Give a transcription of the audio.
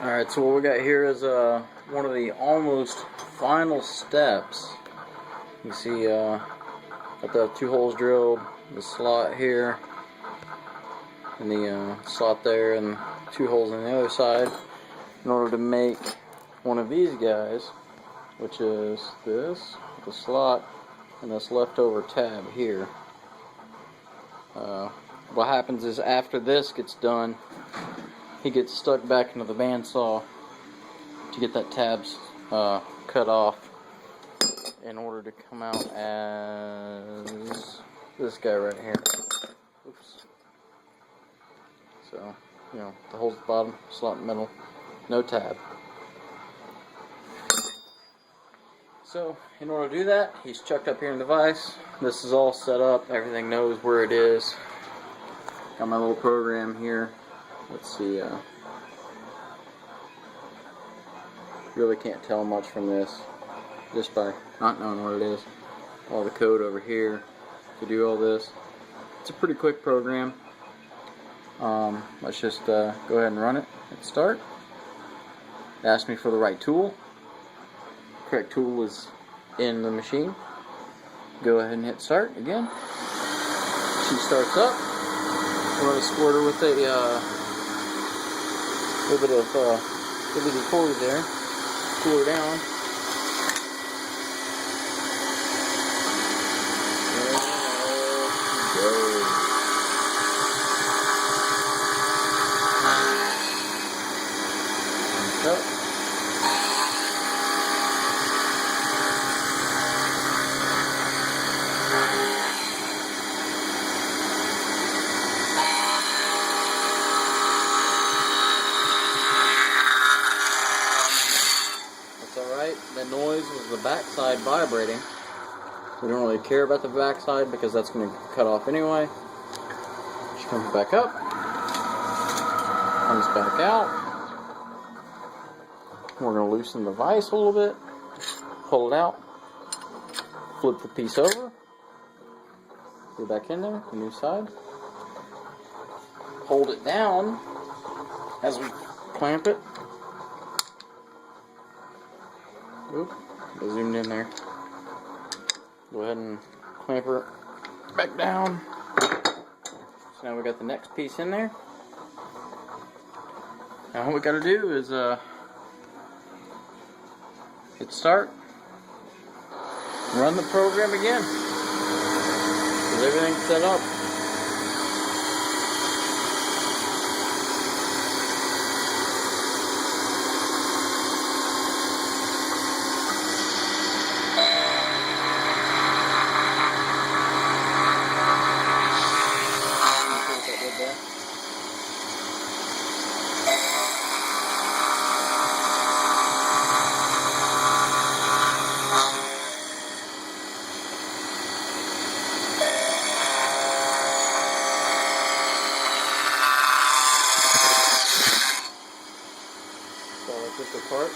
Alright, so what we got here is one of the almost final steps. You see, got the 2 holes drilled, the slot here, and the slot there, and 2 holes on the other side, in order to make one of these guys, which is this, the slot, and this leftover tab here. What happens is after this gets done, he gets stuck back into the bandsaw to get that tabs cut off in order to come out as this guy right here. Oops. So, you know, the holes at the bottom, slot in the middle, no tab. So, in order to do that, he's chucked up here in the vise. This is all set up, everything knows where it is. Got my little program here. Let's see, really can't tell much from this, just by not knowing what it is. All the code over here to do all this. It's a pretty quick program. Let's just go ahead and run it at start. It asked me for the right tool. Correct tool is in the machine. Go ahead and hit start again. She starts up. We're going to squirt her with a little bit of LED cord there. Cool her down. That noise was the backside vibrating. We don't really care about the backside because that's going to cut off anyway. She comes back up, comes back out. We're going to loosen the vise a little bit, pull it out, flip the piece over, go back in there, the new side, hold it down as we clamp it. Oop, I zoomed in there. Go ahead and clamp her back down. So now we got the next piece in there. Now what we got to do is hit start, run the program again. Get everything set up. So I took it apart.